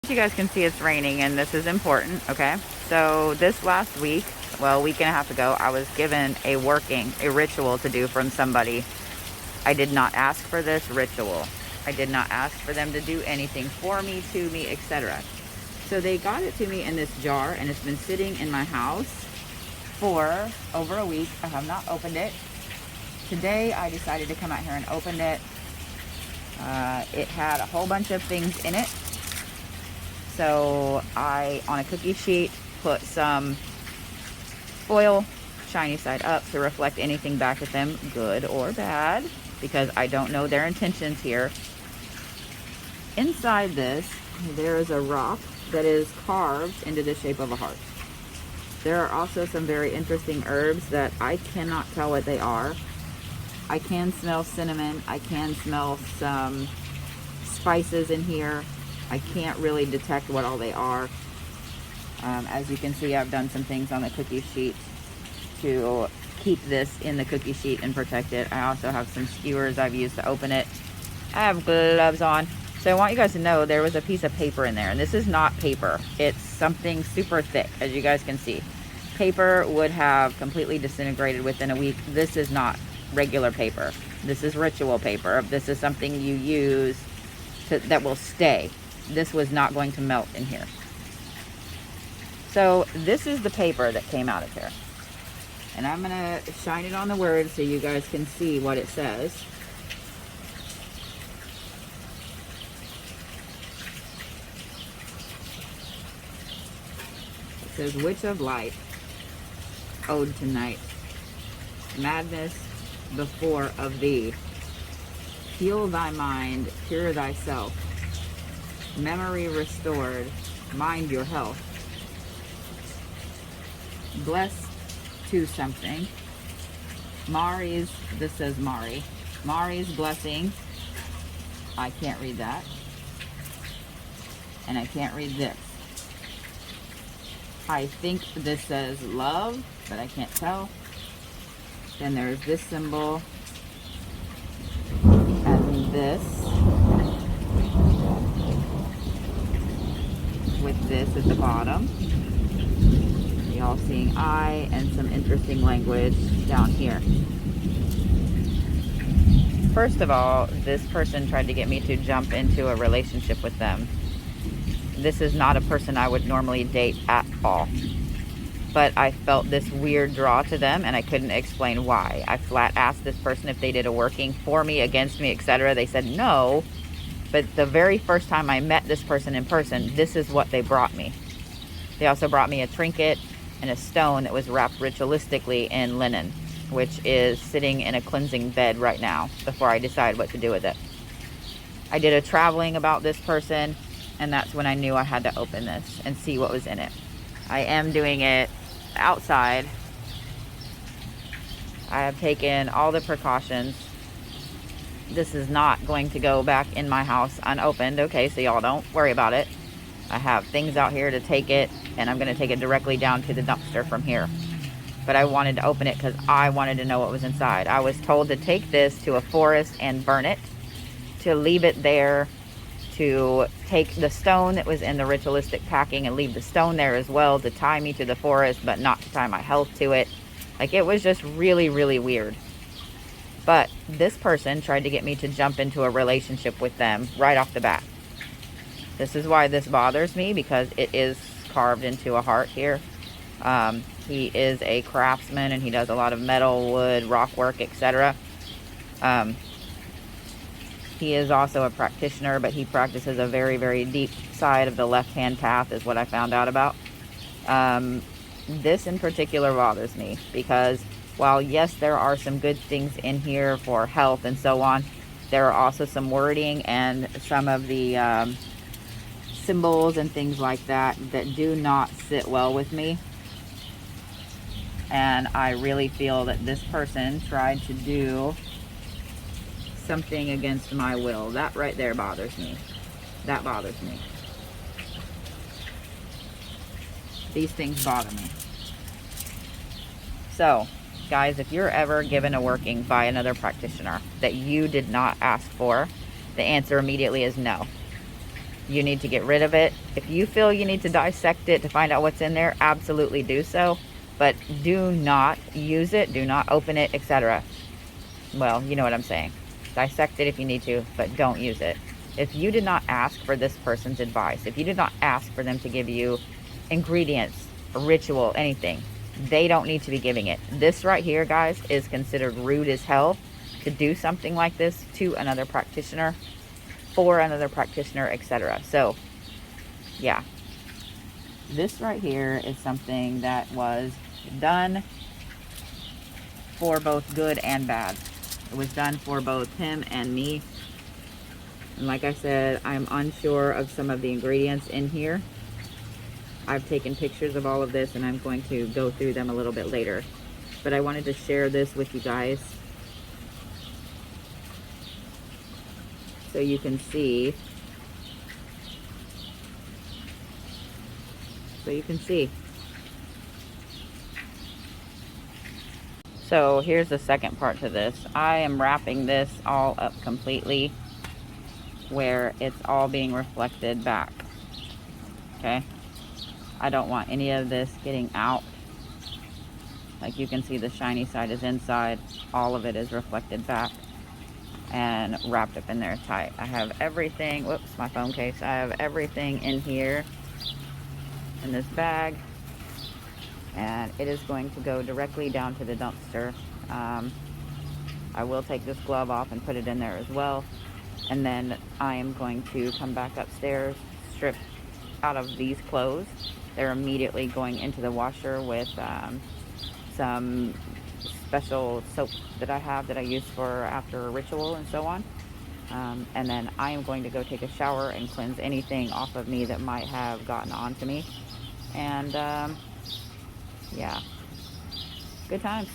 You guys can see it's raining, and this is important, okay? So this last week, well, a week and a half ago, I was given a ritual to do from somebody. I did not ask for this ritual. I did not ask for them to do anything for me, to me, etc. So they got it to me in this jar, and it's been sitting in my house for over a week. I have not opened it. Today, I decided to come out here and open it. It had a whole bunch of things in it. So I, on a cookie sheet, put some foil, shiny side up, to reflect anything back at them, good or bad, because I don't know their intentions here. Inside this, there is a rock that is carved into the shape of a heart. There are also some very interesting herbs that I cannot tell what they are. I can smell cinnamon. I can smell some spices in here. I can't really detect what all they are. As you can see, I've done some things on the cookie sheet to keep this in the cookie sheet and protect it. I also have some skewers I've used to open it. I have gloves on. So I want you guys to know there was a piece of paper in there, and this is not paper. It's something super thick, as you guys can see. Paper would have completely disintegrated within a week. This is not regular paper. This is ritual paper. This is something you use that will stay. This was not going to melt in here. So this is the paper that came out of here. And I'm gonna shine it on the words so you guys can see what it says. It says, Witch of Light, ode to night, madness before of thee, heal thy mind, cure thyself, memory restored, mind your health, bless to something, Mari's, this says Mari, Mari's blessing, I can't read that, and I can't read this. I think this says love, but I can't tell. Then there's this symbol, and this, with this at the bottom. The all-seeing eye, and some interesting language down here. First of all, this person tried to get me to jump into a relationship with them. This is not a person I would normally date at all. But I felt this weird draw to them, and I couldn't explain why. I flat asked this person if they did a working for me, against me, etc. They said no. But the very first time I met this person in person, this is what they brought me. They also brought me a trinket and a stone that was wrapped ritualistically in linen, which is sitting in a cleansing bed right now before I decide what to do with it. I did a traveling about this person, and that's when I knew I had to open this and see what was in it. I am doing it outside. I have taken all the precautions. This is not going to go back in my house unopened, okay, so y'all don't worry about it. I have things out here to take it, and I'm going to take it directly down to the dumpster from here. But I wanted to open it because I wanted to know what was inside. I was told to take this to a forest and burn it, to leave it there, to take the stone that was in the ritualistic packing and leave the stone there as well, to tie me to the forest, but not to tie my health to it. Like, it was just really, really weird. But this person tried to get me to jump into a relationship with them right off the bat. This is why this bothers me, because it is carved into a heart here. He is a craftsman, and he does a lot of metal, wood, rock work, etc. He is also a practitioner, but he practices a very, very deep side of the left-hand path, is what I found out about. This in particular bothers me, because while yes, there are some good things in here for health and so on, there are also some wording and some of the symbols and things like that that do not sit well with me. And I really feel that this person tried to do something against my will. That right there bothers me. That bothers me. These things bother me. So, guys, if you're ever given a working by another practitioner that you did not ask for, the answer immediately is no. You need to get rid of it. If you feel you need to dissect it to find out what's in there, absolutely do so. But do not use it, do not open it, etc. Well, you know what I'm saying. Dissect it if you need to, but don't use it. If you did not ask for this person's advice, if you did not ask for them to give you ingredients, a ritual, anything, they don't need to be giving it. This right here, guys, is considered rude as hell to do something like this to another practitioner, for another practitioner, etc. So, yeah. This right here is something that was done for both good and bad. It was done for both him and me. And like I said, I'm unsure of some of the ingredients in here. I've taken pictures of all of this and I'm going to go through them a little bit later. But I wanted to share this with you guys so you can see. So here's the second part to this. I am wrapping this all up completely where it's all being reflected back. Okay? I don't want any of this getting out. Like you can see, the shiny side is inside. All of it is reflected back and wrapped up in there tight. I have everything. Whoops, my phone case. I have everything in here in this bag. And it is going to go directly down to the dumpster. I will take this glove off and put it in there as well. And then I am going to come back upstairs, strip out of these clothes. They're immediately going into the washer with some special soap that I have that I use for after a ritual and so on. And then I am going to go take a shower and cleanse anything off of me that might have gotten onto me. And yeah, good times.